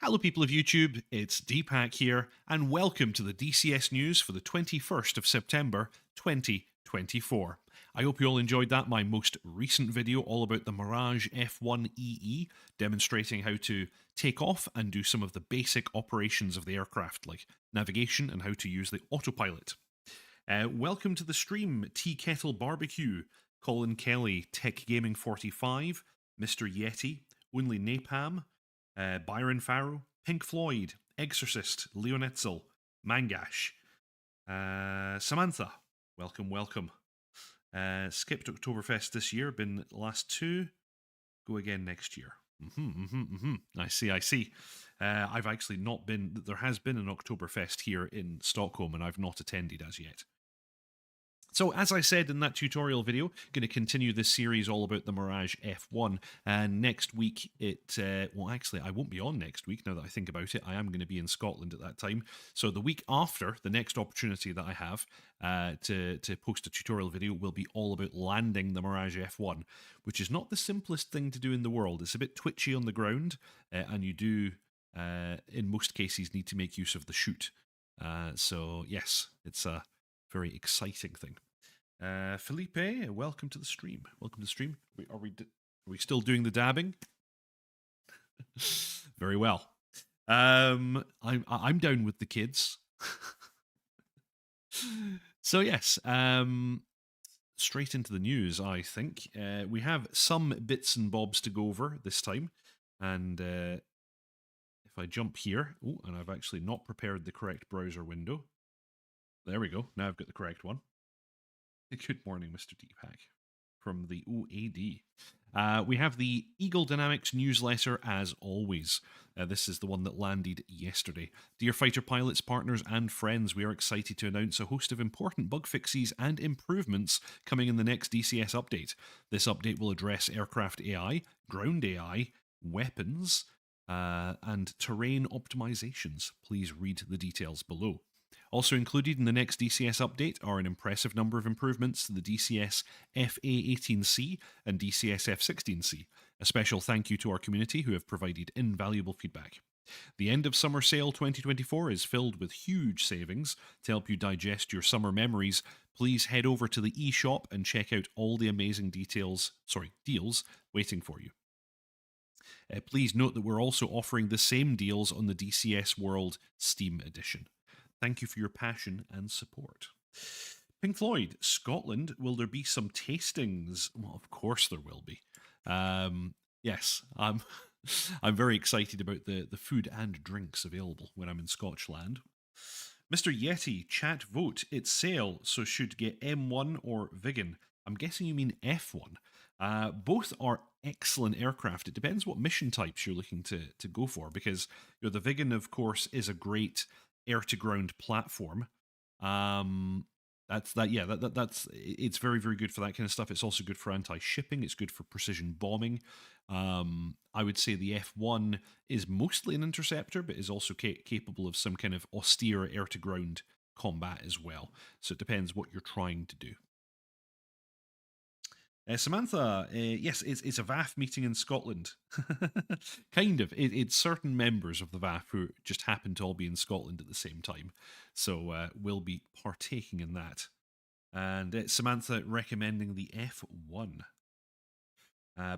Hello, people of YouTube, it's Deepak here, and welcome to the DCS news for the 21st of September 2024. I hope you all enjoyed that, my most recent video all about the Mirage F1EE, demonstrating how to take off and do some of the basic operations of the aircraft, like navigation and how to use the autopilot. Welcome to the stream, Tea Kettle Barbecue, Colin Kelly, Tech Gaming 45, Mr. Yeti, Only Napalm, Byron Farrow, Pink Floyd, Exorcist, Leon Etzel, Mangash, Samantha, welcome. Skipped Oktoberfest this year, been last two, go again next year. I see. I've actually not been, there has been an Oktoberfest here in Stockholm and I've not attended as yet. So, as I said in that tutorial video, going to continue this series all about the Mirage F1. And next week, well, actually, I won't be on next week, now that I think about it. I am going to be in Scotland at that time. So, the week after, the next opportunity that I have to post a tutorial video will be all about landing the Mirage F1, which is not the simplest thing to do in the world. It's a bit twitchy on the ground, and you do, in most cases, need to make use of the chute. So, yes, it's a very exciting thing. Felipe, welcome to the stream. Welcome to the stream. Are we still doing the dabbing? Very well. I'm down with the kids. So yes, straight into the news. I think we have some bits and bobs to go over this time, and if I jump here, and I've actually not prepared the correct browser window. There we go. Now I've got the correct one. Good morning, Mr. Deepak, from the OAD. We have the Eagle Dynamics newsletter, as always. This is the one that landed yesterday. Dear fighter pilots, partners, and friends, we are excited to announce a host of important bug fixes and improvements coming in the next DCS update. This update will address aircraft AI, ground AI, weapons, and terrain optimizations. Please read the details below. Also included in the next DCS update are an impressive number of improvements to the DCS A-18C and DCS F-16C. A special thank you to our community who have provided invaluable feedback. The end of summer sale 2024 is filled with huge savings. To help you digest your summer memories, please head over to the eShop and check out all the amazing deals waiting for you. Please note that we're also offering the same deals on the DCS World Steam Edition. Thank you for your passion and support. Pink Floyd, Scotland, will there be some tastings? Well, of course there will be. Yes, I'm very excited about the food and drinks available when I'm in Scotland. Mr. Yeti, chat vote. It's sale, so should get M1 or Viggan. I'm guessing you mean F1. Both are excellent aircraft. It depends what mission types you're looking to go for, because the Viggan, of course, is a great air-to-ground platform. That's it's very, very good for that kind of stuff. It's also good for anti-shipping. It's good for precision bombing. I would say the F1 is mostly an interceptor, but is also capable of some kind of austere air-to-ground combat as well. So it depends what you're trying to do. Samantha, yes, it's a VAF meeting in Scotland. Kind of. It's certain members of the VAF who just happen to all be in Scotland at the same time. So we'll be partaking in that. And Samantha recommending the F1.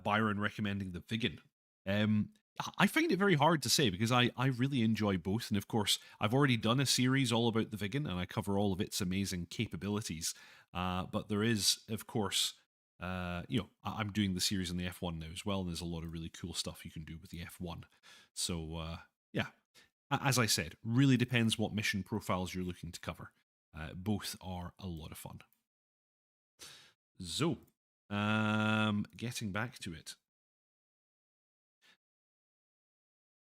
Byron recommending the Viggan. I find it very hard to say because I really enjoy both. And of course, I've already done a series all about the Viggan and I cover all of its amazing capabilities. But there is, of course... I'm doing the series on the F1 now as well, and there's a lot of really cool stuff you can do with the F1. So, yeah, as I said, really depends what mission profiles you're looking to cover. Both are a lot of fun. So, getting back to it.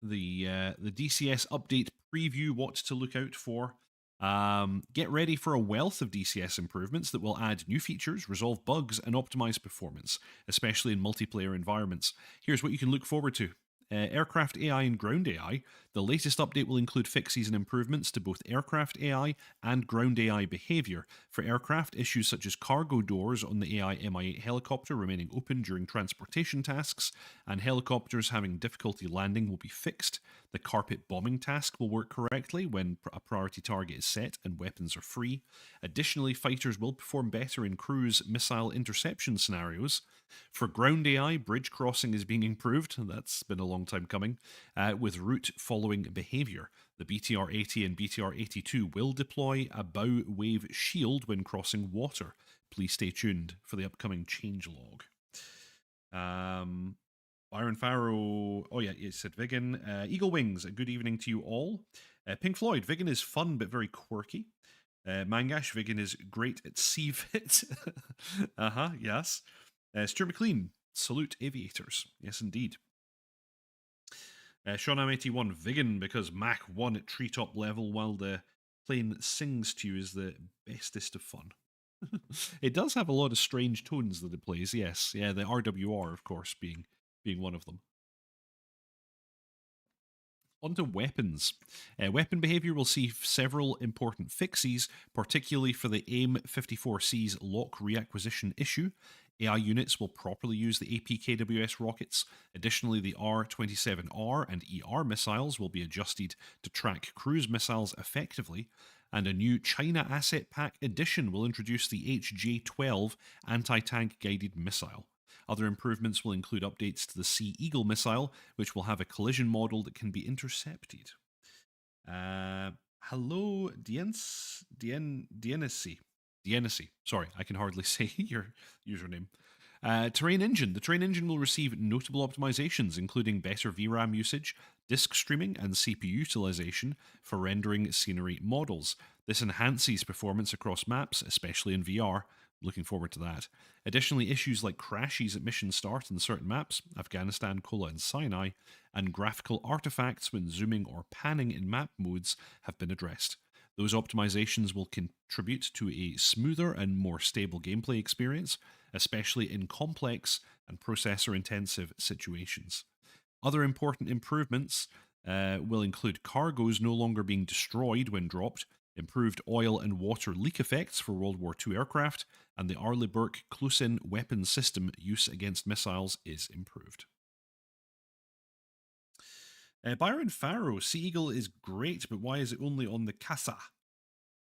The DCS update preview, what to look out for. Get ready for a wealth of DCS improvements that will add new features, resolve bugs, and optimize performance, especially in multiplayer environments. Here's what you can look forward to. Aircraft AI and Ground AI. The latest update will include fixes and improvements to both aircraft AI and ground AI behavior. For aircraft, issues such as cargo doors on the AI Mi-8 helicopter remaining open during transportation tasks and helicopters having difficulty landing will be fixed. The carpet bombing task will work correctly when a priority target is set and weapons are free. Additionally, fighters will perform better in cruise missile interception scenarios. For ground AI, bridge crossing is being improved. That's been a long time coming, with route following behavior. The BTR-80 and BTR-82 will deploy a bow wave shield when crossing water. Please stay tuned for the upcoming changelog. Byron Farrow, oh yeah, you said Viggan. Eagle Wings, a good evening to you all. Pink Floyd, Viggan is fun but very quirky. Mangash, Viggan is great at CVIT. Yes. Stuart McLean, salute aviators. Yes, indeed. Sean M81, Viggan because Mach 1 at treetop level while the plane sings to you is the bestest of fun. It does have a lot of strange tones that it plays, yes. Yeah, the RWR, of course, being one of them. On to weapons. Weapon behavior will see several important fixes, particularly for the AIM-54C's lock reacquisition issue. AI units will properly use the APKWS rockets. Additionally, the R-27R and ER missiles will be adjusted to track cruise missiles effectively. And a new China Asset Pack edition will introduce the HJ-12 anti-tank guided missile. Other improvements will include updates to the Sea Eagle missile, which will have a collision model that can be intercepted. Hello, Dienesi. Sorry, I can hardly say your username. Terrain Engine. The Terrain Engine will receive notable optimizations, including better VRAM usage, disk streaming, and CPU utilization for rendering scenery models. This enhances performance across maps, especially in VR. Looking forward to that. Additionally, issues like crashes at mission start in certain maps, Afghanistan, Kola, and Sinai, and graphical artifacts when zooming or panning in map modes have been addressed. Those optimizations will contribute to a smoother and more stable gameplay experience, especially in complex and processor-intensive situations. Other important improvements will include cargoes no longer being destroyed when dropped, improved oil and water leak effects for World War II aircraft, and the Arleigh Burke close-in weapon system use against missiles is improved. Byron Farrow, Sea Eagle is great, but why is it only on the Casa?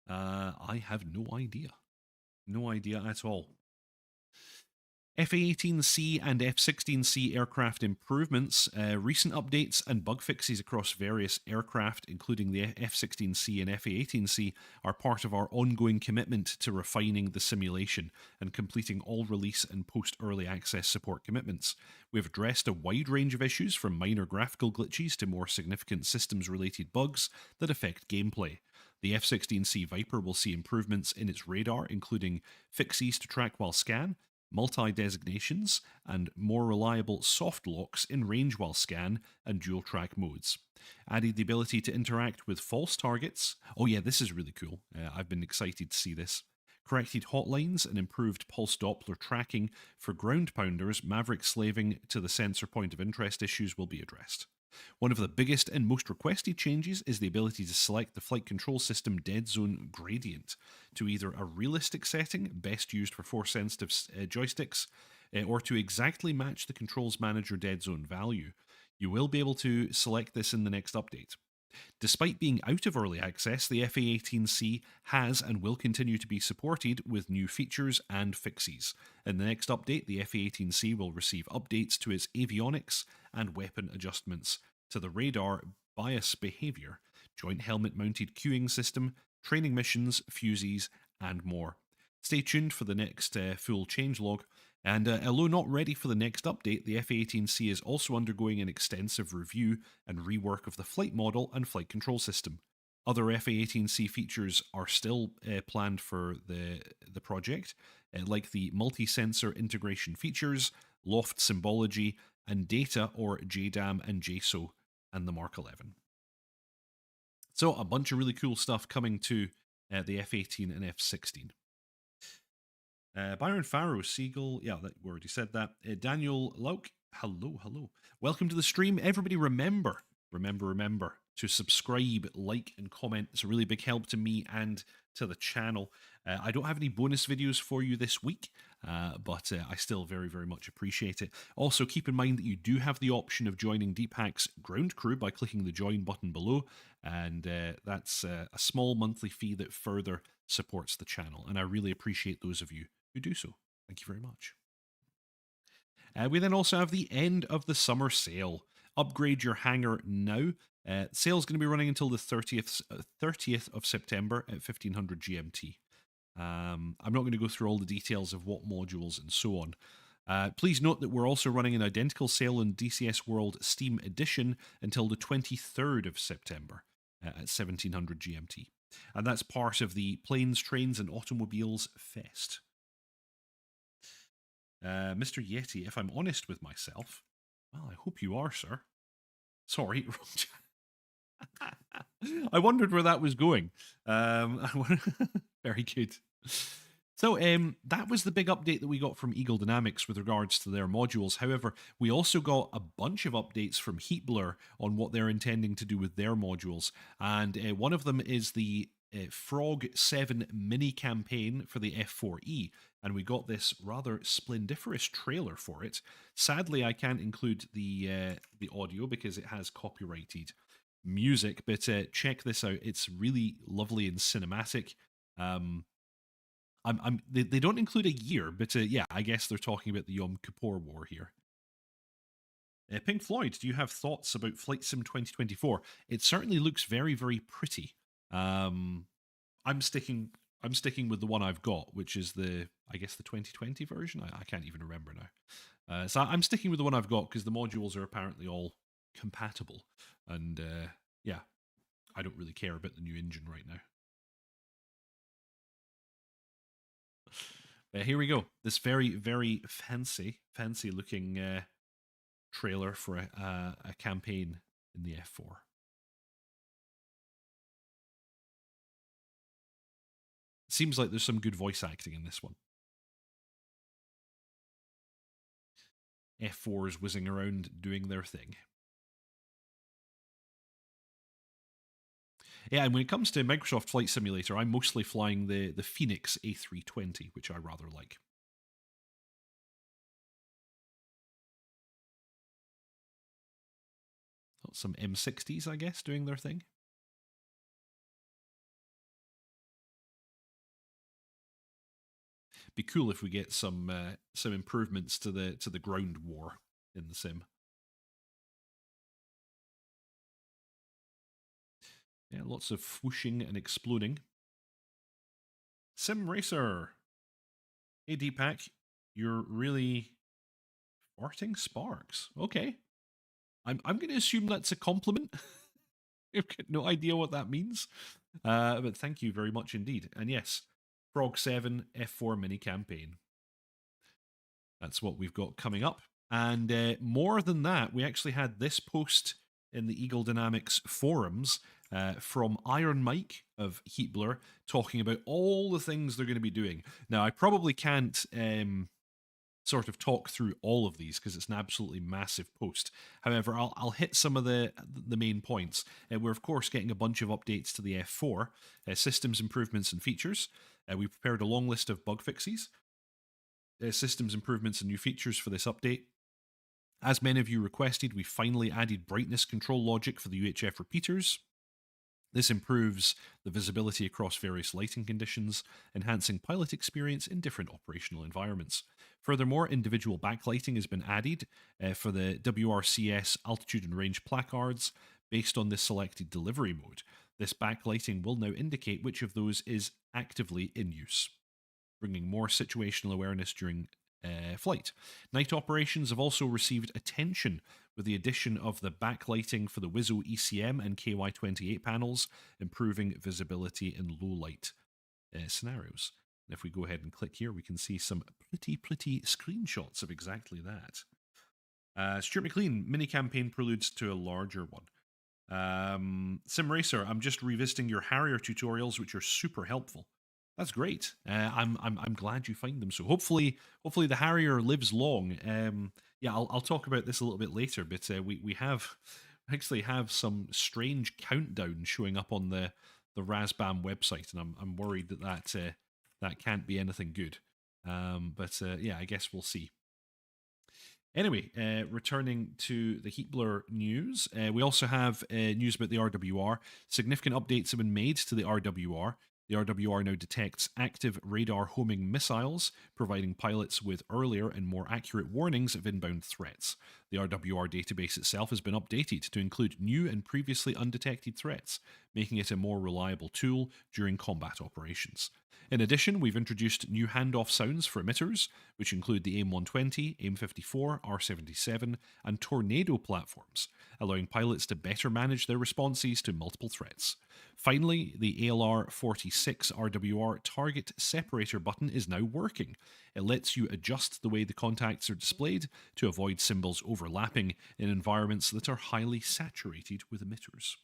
I have no idea. No idea at all. A-18C and F-16C aircraft improvements, recent updates and bug fixes across various aircraft, including the F-16C and F-18C, are part of our ongoing commitment to refining the simulation and completing all release and post-early access support commitments. We've addressed a wide range of issues from minor graphical glitches to more significant systems-related bugs that affect gameplay. The F-16C Viper will see improvements in its radar, including fixes to track while scan, multi-designations, and more reliable soft locks in range while scan and dual track modes. Added the ability to interact with false targets. Oh yeah, this is really cool. I've been excited to see this. Corrected hotlines and improved pulse Doppler tracking for ground pounders. Maverick slaving to the sensor point of interest issues will be addressed. One of the biggest and most requested changes is the ability to select the flight control system dead zone gradient to either a realistic setting, best used for force-sensitive joysticks, or to exactly match the controls manager dead zone value. You will be able to select this in the next update. Despite being out of early access, the FA-18C has and will continue to be supported with new features and fixes. In the next update, the FA-18C will receive updates to its avionics and weapon adjustments to the radar bias behavior, joint helmet-mounted queuing system, training missions, fuses, and more. Stay tuned for the next full changelog. And although not ready for the next update, the F-18C is also undergoing an extensive review and rework of the flight model and flight control system. Other F-18C features are still planned for the project, like the multi-sensor integration features, loft symbology, and data or JDAM and JSO, and the Mark 11. So a bunch of really cool stuff coming to the F-18 and F-16. Byron Farrow, Seagull, yeah, we already said that. Daniel Lauk, Hello, hello. Welcome to the stream. Everybody remember to subscribe, like, and comment. It's a really big help to me and to the channel. I don't have any bonus videos for you this week, but I still very much appreciate it. Also, keep in mind that you do have the option of joining Deepak's ground crew by clicking the join button below, and that's a small monthly fee that further supports the channel, and I really appreciate those of you who do so. Thank you very much. We then also have the end of the summer sale. Upgrade your hangar now. Sale's going to be running until the 30th of September at 1500 GMT. I'm not going to go through all the details of what modules and so on. Please note that we're also running an identical sale in DCS World Steam Edition until the 23rd of September at 1700 GMT. And that's part of the Planes, Trains and Automobiles Fest. Mr. Yeti, if I'm honest with myself, well, I hope you are, sir. Sorry. I wondered where that was going. Very good. So that was the big update that we got from Eagle Dynamics with regards to their modules. However, we also got a bunch of updates from Heatblur on what they're intending to do with their modules. And one of them is the Frog 7 mini campaign for the F4E, and we got this rather splendiferous trailer for it. Sadly, I can't include the audio because it has copyrighted music, but check this out. It's really lovely and cinematic. They don't include a year, but yeah, I guess they're talking about the Yom Kippur War here. Pink Floyd, do you have thoughts about Flight Sim 2024? It certainly looks very pretty. I'm sticking with the one I've got, which is I guess the 2020 version. I can't even remember now. So I'm sticking with the one I've got because the modules are apparently all compatible, and yeah, I don't really care about the new engine right now. Here we go. This very fancy looking trailer for a campaign in the F4. Seems like there's some good voice acting in this one. F4s whizzing around doing their thing. Yeah, and when it comes to Microsoft Flight Simulator, I'm mostly flying the Phoenix A320, which I rather like. Some M60s, I guess, doing their thing. Be cool if we get some improvements to the ground war in the sim. Yeah, lots of whooshing and exploding. Sim Racer. Hey Deepak, you're really farting sparks. Okay. I'm going to assume that's a compliment. I've got no idea what that means. But thank you very much indeed. And yes, Frog 7 F4 mini campaign. That's what we've got coming up. And more than that, we actually had this post in the Eagle Dynamics forums from Iron Mike of Heatblur talking about all the things they're going to be doing. Now, I probably can't sort of talk through all of these because it's an absolutely massive post. However, I'll hit some of the main points. We're of course getting a bunch of updates to the F4, systems improvements and features. We prepared a long list of bug fixes, systems improvements and new features for this update. As many of you requested, we finally added brightness control logic for the UHF repeaters. This improves the visibility across various lighting conditions, enhancing pilot experience in different operational environments. Furthermore, individual backlighting has been added for the WRCS altitude and range placards based on this selected delivery mode. This backlighting will now indicate which of those is actively in use, bringing more situational awareness during flight. Night operations have also received attention with the addition of the backlighting for the Wizzo ECM and KY28 panels, improving visibility in low light scenarios. And if we go ahead and click here, we can see some pretty screenshots of exactly that. Stuart McLean, mini campaign preludes to a larger one. Sim Racer, I'm just revisiting your Harrier tutorials, which are super helpful. That's great. I'm glad you find them. So hopefully the Harrier lives long. Yeah, I'll talk about this a little bit later. But we have actually have some strange countdown showing up on the RAZBAM website, and I'm worried that can't be anything good. But yeah, I guess we'll see. Anyway, returning to the Heatblur news, we also have news about the RWR. Significant updates have been made to the RWR. The RWR now detects active radar homing missiles, providing pilots with earlier and more accurate warnings of inbound threats. The RWR database itself has been updated to include new and previously undetected threats, making it a more reliable tool during combat operations. In addition, we've introduced new handoff sounds for emitters, which include the AIM-120, AIM-54, R-77, and Tornado platforms, allowing pilots to better manage their responses to multiple threats. Finally, the ALR-46 RWR target separator button is now working. It lets you adjust the way the contacts are displayed to avoid symbols overlapping in environments that are highly saturated with emitters.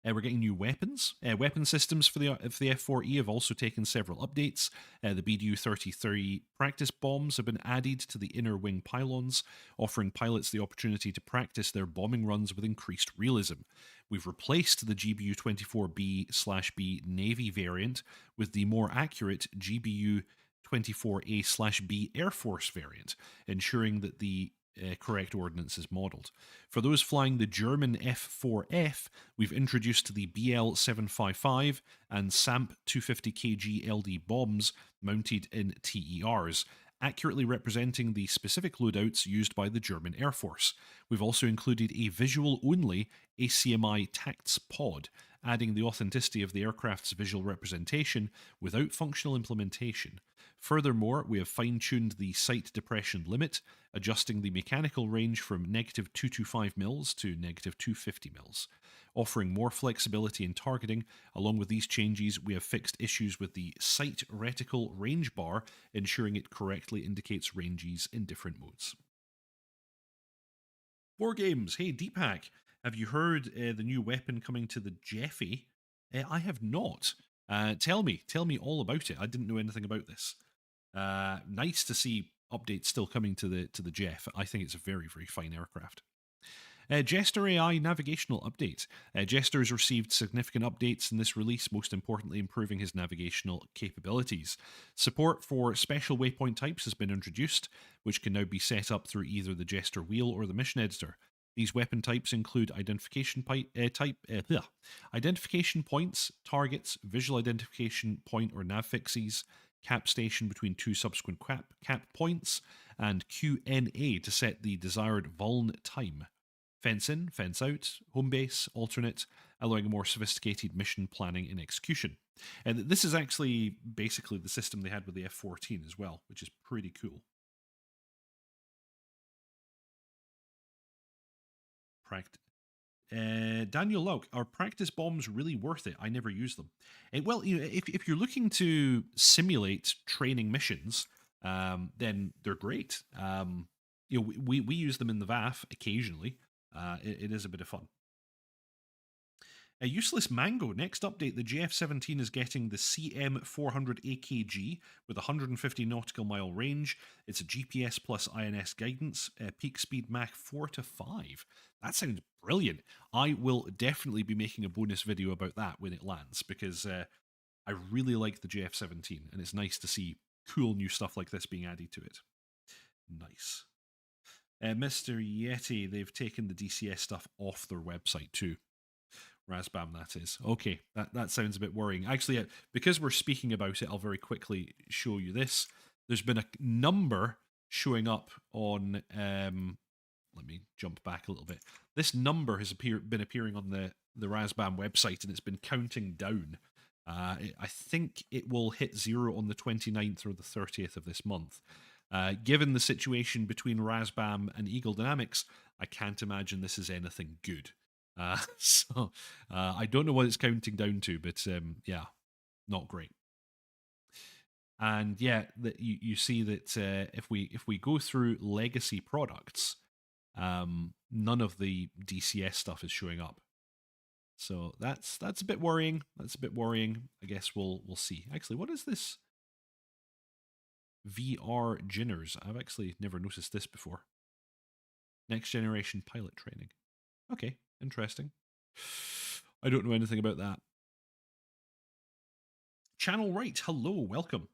We're getting new weapons. Weapon systems for the F4E have also taken several updates. The BDU-33 practice bombs have been added to the inner wing pylons, offering pilots the opportunity to practice their bombing runs with increased realism. We've replaced the GBU-24B/B Navy variant with the more accurate GBU-24A/B Air Force variant, ensuring that the correct ordnance is modelled. For those flying the German F4F, we've introduced the BL-755 and SAMP 250kg LD bombs mounted in TERs, accurately representing the specific loadouts used by the German Air Force. We've also included a visual-only ACMI TACTS pod, adding the authenticity of the aircraft's visual representation without functional implementation. Furthermore, we have fine-tuned the sight depression limit, adjusting the mechanical range from negative 225 mils to negative 250 mils, offering more flexibility in targeting. Along with these changes, we have fixed issues with the sight reticle range bar, ensuring it correctly indicates ranges in different modes. War games. Hey, Deepak, have you heard the new weapon coming to the Jeffy? I have not. Tell me all about it. I didn't know anything about this. Nice to see updates still coming to the Jeff. I think it's a very, very fine aircraft. Jester AI navigational update. Jester has received significant updates in this release, most importantly improving his navigational capabilities. Support for special waypoint types has been introduced, which can now be set up through either the Jester wheel or the mission editor. These weapon types include identification points, targets, visual identification point or nav fixes, cap station between two subsequent cap points, and QNA to set the desired vuln time. Fence in, fence out, home base, alternate, allowing a more sophisticated mission planning and execution. And this is actually basically the system they had with the F-14 as well, which is pretty cool. Daniel Lauk, are practice bombs really worth it? I never use them. Well, if you're looking to simulate training missions, then they're great. We use them in the VAF occasionally. It is a bit of fun. A useless mango. Next update, the JF-17 is getting the CM400 AKG with 150 nautical mile range. It's a GPS plus INS guidance, peak speed Mach 4 to 5. That sounds brilliant. I will definitely be making a bonus video about that when it lands, because I really like the JF-17, and it's nice to see cool new stuff like this being added to it. Nice. Mr. Yeti, they've taken the DCS stuff off their website too. RAZBAM, that is. Okay, that sounds a bit worrying. Actually, because we're speaking about it, I'll very quickly show you this. There's been a number showing up on... let me jump back a little bit. This number has been appearing on the RAZBAM website, and it's been counting down. I think it will hit 0 on the 29th or the 30th of this month. Given the situation between RAZBAM and Eagle Dynamics, I can't imagine this is anything good. So I don't know what it's counting down to, but yeah, not great. And yeah, you see that if we go through legacy products, none of the DCS stuff is showing up. So that's a bit worrying. That's a bit worrying. I guess we'll see. Actually, what is this? VR Ginners. I've actually never noticed this before. Next generation pilot training. Okay, interesting. I don't know anything about that. Channel Right, hello, welcome.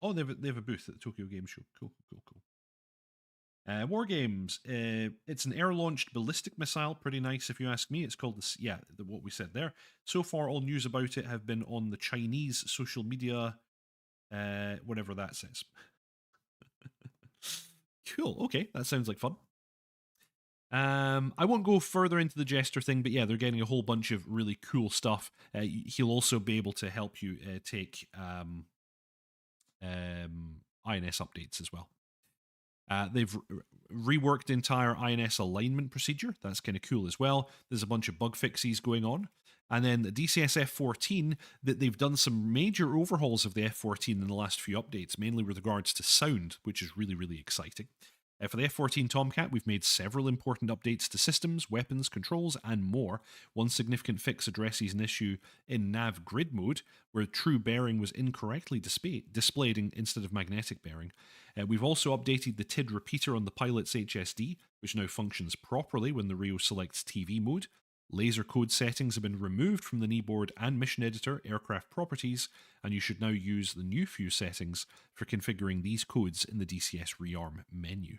Oh, they have a booth at the Tokyo Game Show. Cool. War Games. It's an air-launched ballistic missile. Pretty nice, if you ask me. It's called what we said there. So far, all news about it have been on the Chinese social media, whatever that says. Cool. Okay, that sounds like fun. I won't go further into the Jester thing, but yeah, they're getting a whole bunch of really cool stuff. He'll also be able to help you take INS updates as well. They've reworked the entire INS alignment procedure. That's kind of cool as well. There's a bunch of bug fixes going on. And then the DCS F-14, that they've done some major overhauls of the F-14 in the last few updates, mainly with regards to sound, which is really, really exciting. For the F-14 Tomcat, we've made several important updates to systems, weapons, controls, and more. One significant fix addresses an issue in nav grid mode, where true bearing was incorrectly displayed instead of magnetic bearing. We've also updated the TID repeater on the pilot's HSD, which now functions properly when the Rio selects TV mode. Laser code settings have been removed from the kneeboard and mission editor, aircraft properties, and you should now use the new few settings for configuring these codes in the DCS rearm menu.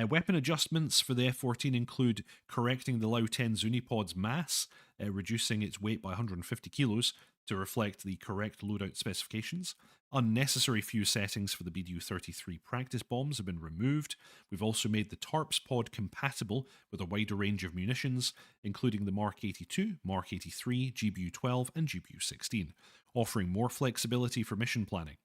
Weapon adjustments for the F-14 include correcting the Lau-10 Zunipod's mass, reducing its weight by 150 kilos to reflect the correct loadout specifications. Unnecessary fuse settings for the BDU-33 practice bombs have been removed. We've also made the TARPS pod compatible with a wider range of munitions, including the Mark 82, Mark 83, GBU-12, and GBU-16, offering more flexibility for mission planning.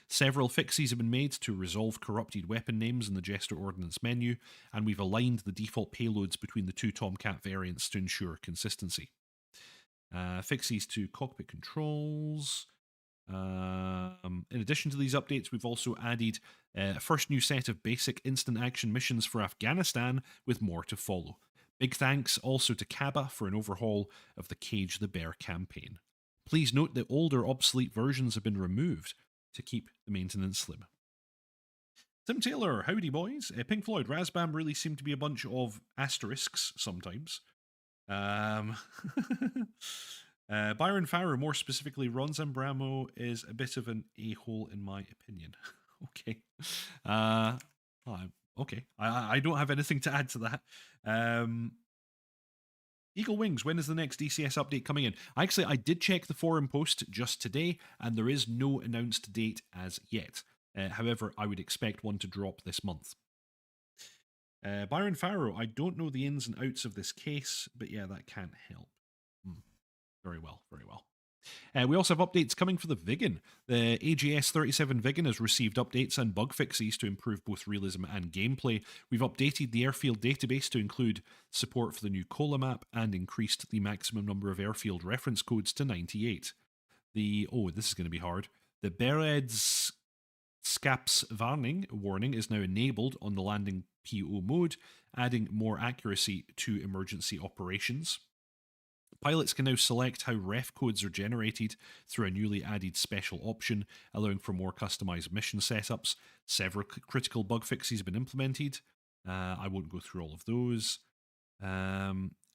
Several fixes have been made to resolve corrupted weapon names in the Jester Ordnance menu, and we've aligned the default payloads between the two Tomcat variants to ensure consistency. Fixes to cockpit controls. In addition to these updates, we've also added a first new set of basic instant action missions for Afghanistan, with more to follow. Big thanks also to Kaba for an overhaul of the Cage the Bear campaign. Please note that older obsolete versions have been removed to keep the maintenance slim. Tim Taylor, howdy boys. Pink Floyd, RAZBAM really seem to be a bunch of asterisks sometimes. Byron Farrow, more specifically, Ron Zambrano is a bit of an a-hole in my opinion. Okay. Okay. I don't have anything to add to that. Eagle Wings, when is the next DCS update coming in? Actually, I did check the forum post just today, and there is no announced date as yet. However, I would expect one to drop this month. Byron Farrow, I don't know the ins and outs of this case, but yeah, that can't help. Very well, very well. We also have updates coming for the Viggan. The AGS-37 Viggan has received updates and bug fixes to improve both realism and gameplay. We've updated the airfield database to include support for the new Cola map and increased the maximum number of airfield reference codes to 98. This is going to be hard. The Bereds Skapsvarning warning is now enabled on the landing PO mode, adding more accuracy to emergency operations. Pilots can now select how ref codes are generated through a newly added special option, allowing for more customized mission setups. Several critical bug fixes have been implemented. I won't go through all of those.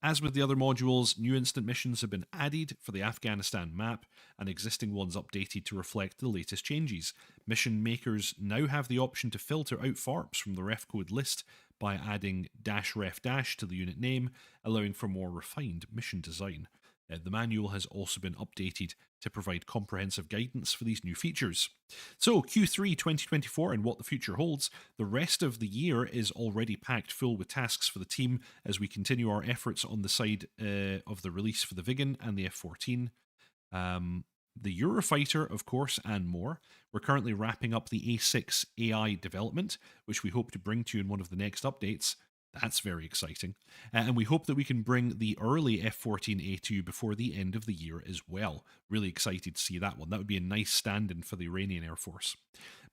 As with the other modules, new instant missions have been added for the Afghanistan map, and existing ones updated to reflect the latest changes. Mission makers now have the option to filter out FARPs from the ref code list by adding -ref- to the unit name, allowing for more refined mission design. The manual has also been updated to provide comprehensive guidance for these new features. So, Q3 2024 and what the future holds. The rest of the year is already packed full with tasks for the team as we continue our efforts on the side of the release for the Viggan and the F-14. The Eurofighter, of course, and more. We're currently wrapping up the A-6 AI development, which we hope to bring to you in one of the next updates. That's very exciting. And we hope that we can bring the early F-14A2 before the end of the year as well. Really excited to see that one. That would be a nice stand-in for the Iranian Air Force.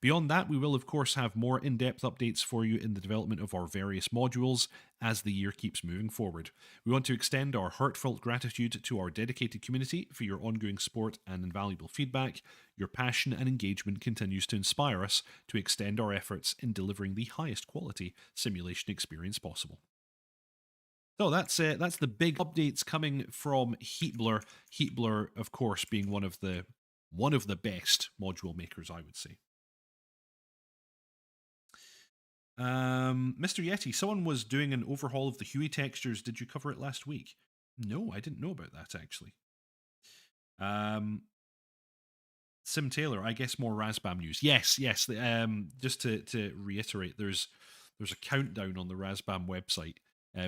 Beyond that, we will of course have more in-depth updates for you in the development of our various modules as the year keeps moving forward. We want to extend our heartfelt gratitude to our dedicated community for your ongoing support and invaluable feedback. Your passion and engagement continues to inspire us to extend our efforts in delivering the highest quality simulation experience possible. So that's the big updates coming from Heatblur. Heatblur, of course, being one of the best module makers, I would say. Mr. Yeti, someone was doing an overhaul of the Huey textures. Did you cover it last week? No, I didn't know about that actually. Sim Taylor, I guess more RAZBAM news. Yes. Just to reiterate, there's a countdown on the RAZBAM website,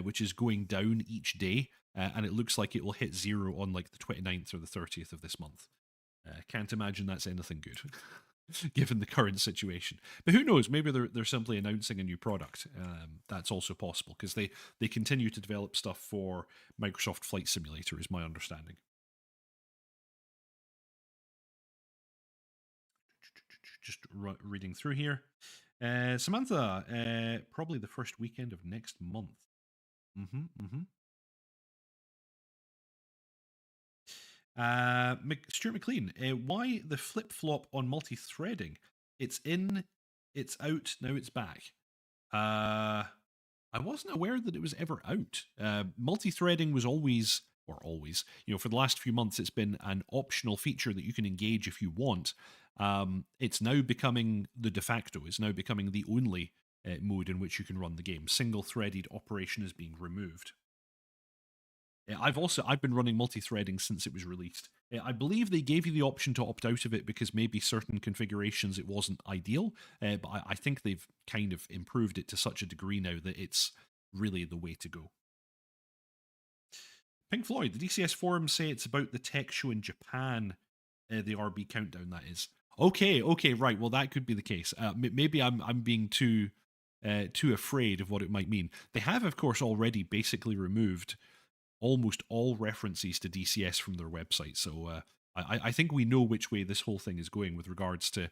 which is going down each day, and it looks like it will hit 0 on like the 29th or the 30th of this month. Can't imagine that's anything good. Given the current situation. But who knows, maybe they're simply announcing a new product. That's also possible, because they continue to develop stuff for Microsoft Flight Simulator, is my understanding. Just reading through here. Samantha, probably the first weekend of next month. Stuart McLean, why the flip-flop on multi-threading? It's in, it's out, now it's back. I wasn't aware that it was ever out. Multi-threading was always, for the last few months, it's been an optional feature that you can engage if you want. It's now becoming the de facto. It's now becoming the only mode in which you can run the game. Single-threaded operation is being removed. I've been running multi-threading since it was released. I believe they gave you the option to opt out of it because maybe certain configurations it wasn't ideal, but I think they've kind of improved it to such a degree now that it's really the way to go. Pink Floyd, the DCS forums say it's about the tech show in Japan, the RB countdown, that is. Okay, right. Well, that could be the case. Maybe I'm being too afraid of what it might mean. They have, of course, already basically removed almost all references to DCS from their website. So I think we know which way this whole thing is going with regards to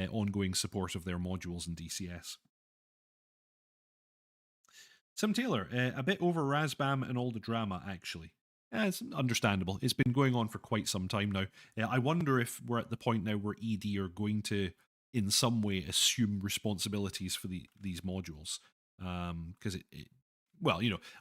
ongoing support of their modules in DCS. Sim Taylor, a bit over RAZBAM and all the drama, actually. It's understandable. It's been going on for quite some time now. I wonder if we're at the point now where ED are going to, in some way, assume responsibilities for these modules. Because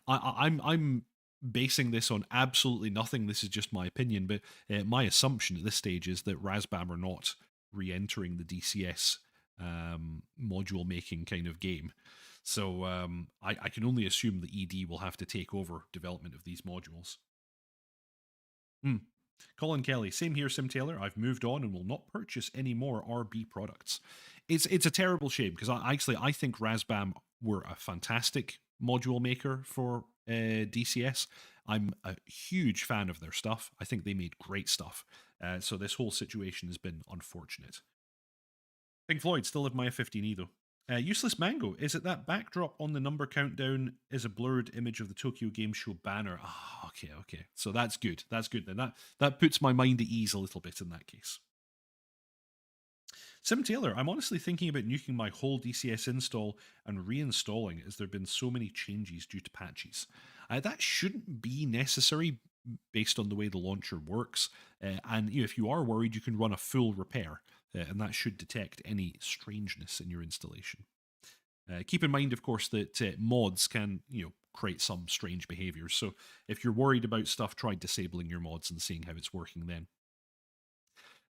I'm basing this on absolutely nothing. This is just my opinion, but my assumption at this stage is that RAZBAM are not re-entering the DCS module making kind of game. So I can only assume the ED will have to take over development of these modules. Colin Kelly, same here, Sim Taylor. I've moved on and will not purchase any more RB products. It's a terrible shame, because I think RAZBAM were a fantastic module maker for DCS. I'm a huge fan of their stuff. I think they made great stuff. So this whole situation has been unfortunate. Pink Floyd, still have my F-15E though. Useless Mango, is it that backdrop on the number countdown is a blurred image of the Tokyo Game Show banner? Ah, okay. So that's good. That's good then. That puts my mind at ease a little bit in that case. Sim Taylor, I'm honestly thinking about nuking my whole DCS install and reinstalling, as there have been so many changes due to patches. That shouldn't be necessary based on the way the launcher works. And if you are worried, you can run a full repair, and that should detect any strangeness in your installation. Keep in mind, of course, that mods can create some strange behaviors. So if you're worried about stuff, try disabling your mods and seeing how it's working then.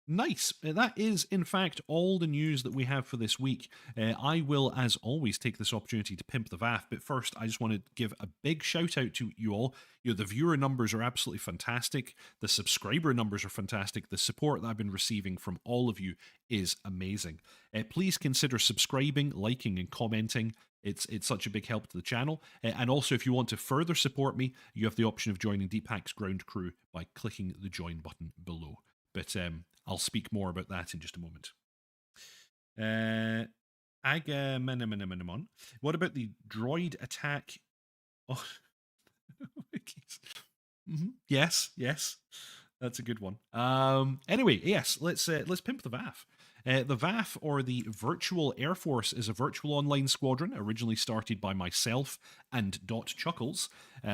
Nice. That is, in fact, all the news that we have for this week. I will, as always, take this opportunity to pimp the VAF, but first, I just want to give a big shout out to you all. The viewer numbers are absolutely fantastic. The subscriber numbers are fantastic. The support that I've been receiving from all of you is amazing. Please consider subscribing, liking, and commenting. It's such a big help to the channel. And also, if you want to further support me, you have the option of joining Deephack's ground crew by clicking the join button below. But I'll speak more about that in just a moment. What about the droid attack? Oh, yes, that's a good one. Anyway, yes, let's pimp the VAF. The VAF, or the Virtual Air Force, is a virtual online squadron originally started by myself and Dot Chuckles.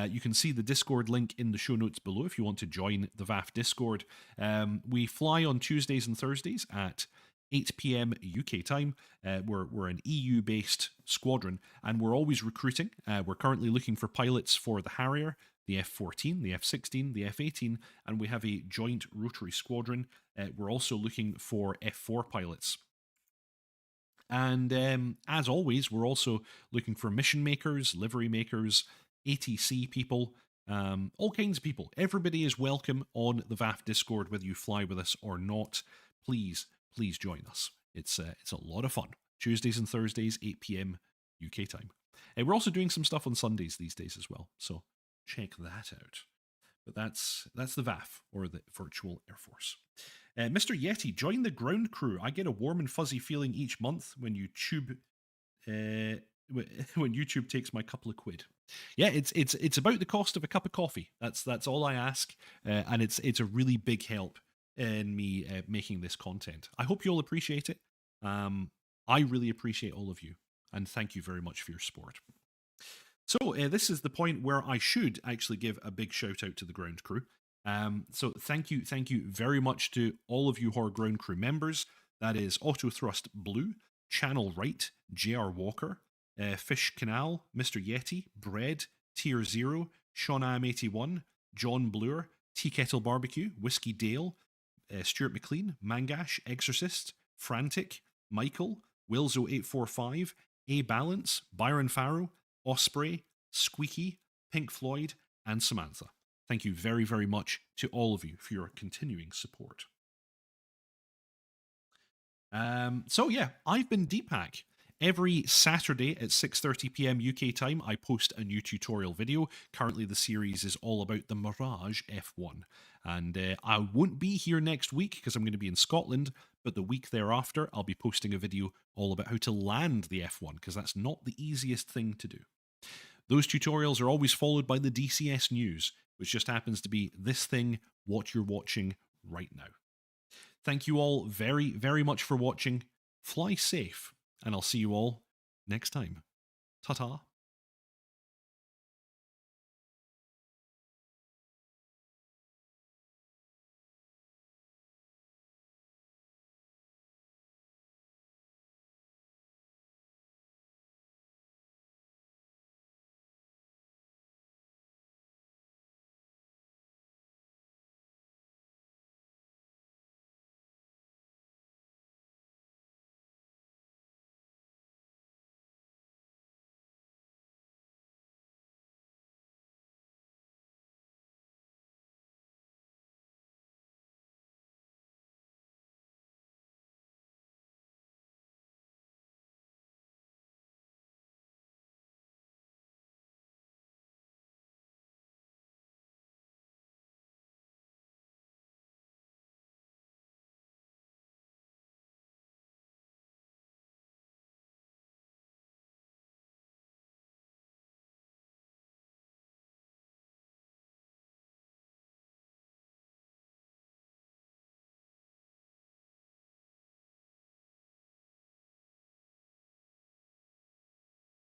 You can see the Discord link in the show notes below if you want to join the VAF Discord. We fly on Tuesdays and Thursdays at 8 p.m. UK time. We're an EU-based squadron, and we're always recruiting. We're currently looking for pilots for the Harrier, the F-14, the F-16, the F-18, and we have a joint rotary squadron. We're also looking for F-4 pilots. And as always, we're also looking for mission makers, livery makers, ATC people, all kinds of people. Everybody is welcome on the VAF Discord, whether you fly with us or not. Please join us. It's a lot of fun. Tuesdays and Thursdays, 8 p.m. UK time. We're also doing some stuff on Sundays these days as well, so check that out. But that's the VAF, or the Virtual Air Force. Mr. Yeti, join the ground crew. I get a warm and fuzzy feeling each month when YouTube when YouTube takes my couple of quid. Yeah, it's about the cost of a cup of coffee. That's all I ask, and it's a really big help in me making this content. I hope you'll appreciate it. I really appreciate all of you, and thank you very much for your support. So this is the point where I should actually give a big shout out to the ground crew. So thank you very much to all of you who are ground crew members. That is Auto Thrust Blue, Channel Right, JR Walker, Fish Canal, Mr. Yeti, Bread, Tier Zero, Sean Am81, John Blur, Tea Kettle Barbecue, Whiskey Dale, Stuart McLean, Mangash, Exorcist, Frantic, Michael, Wilzo845, A Balance, Byron Farrow, Osprey, Squeaky, Pink Floyd, and Samantha. Thank you very, very much to all of you for your continuing support. So yeah, I've been Deepak. Every Saturday at 6:30 p.m. UK time, I post a new tutorial video. Currently, the series is all about the Mirage F1. And I won't be here next week because I'm going to be in Scotland, but the week thereafter, I'll be posting a video all about how to land the F1, because that's not the easiest thing to do. Those tutorials are always followed by the DCS news, which just happens to be this thing, what you're watching right now. Thank you all very, very much for watching. Fly safe, and I'll see you all next time. Ta-ta.